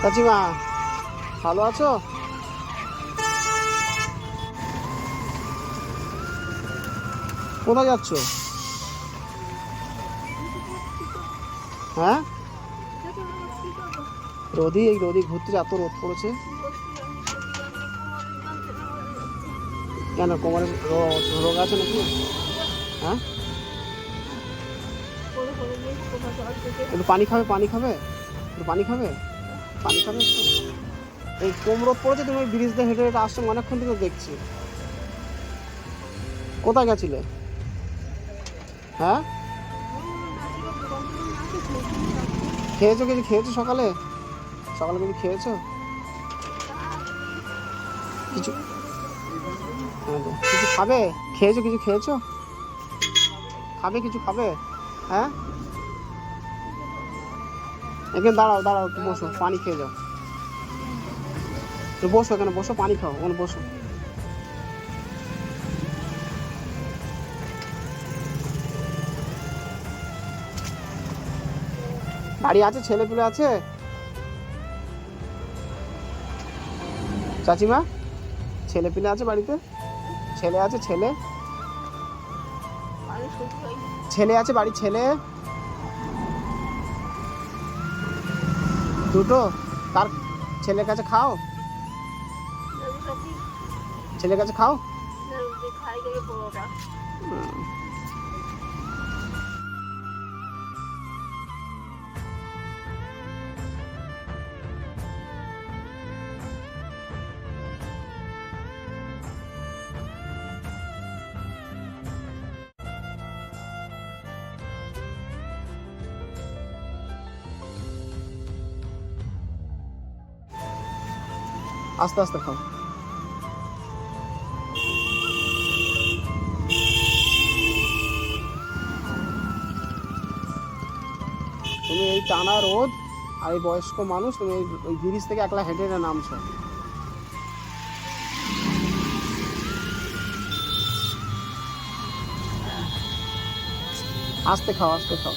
চাচিমা ভালো আছো? কোথায় যাচ্ছ? হ্যাঁ, রোদি এই রোদি ঘুরতে এত রোদ পড়েছে কেন? কোমরে রোগ আছে নাকি? হ্যাঁ, একটু পানি খাবে, পানি খাবে, একটু পানি খাবে, পানি খাবে একটু। এই কম রোদ পড়েছে, তুমি ওই ব্রিজ দিয়ে হেঁটে হেঁটে আসছো, অনেকক্ষণ থেকে দেখছি। কোথায় গেছিলে? হ্যাঁ, খেয়েছো? কিছু খেয়েছো সকালে? সকালে কিছু খেয়েছো? কিছু কিছু খাবে? খেয়েছো? কিছু খেয়েছো? খাবে? কিছু খাবে? হ্যাঁ, এখানে দাঁড়াও, দাঁড়াও, একটু বসো, পানি খেয়ে যাও। একটু বসো, এখানে বসো, পানি খাও, ওখানে বসো। বাড়ি আছে? ছেলে পেলে আছে? চাচিমা, ছেলে পেলে আছে বাড়িতে? ছেলে আছে? ছেলে ছেলে আছে বাড়ি? ছেলে দুটো? তার ছেলের কাছে খাও, ছেলের কাছে খাও। আস্তে আস্তে খাও। তুমি এই টানা রোদ আর এই বয়স্ক মানুষ, তুমি ওই ব্রিজ থেকে একলা হেঁটে হেঁটে নামছো। আস্তে খাও, আস্তে খাও।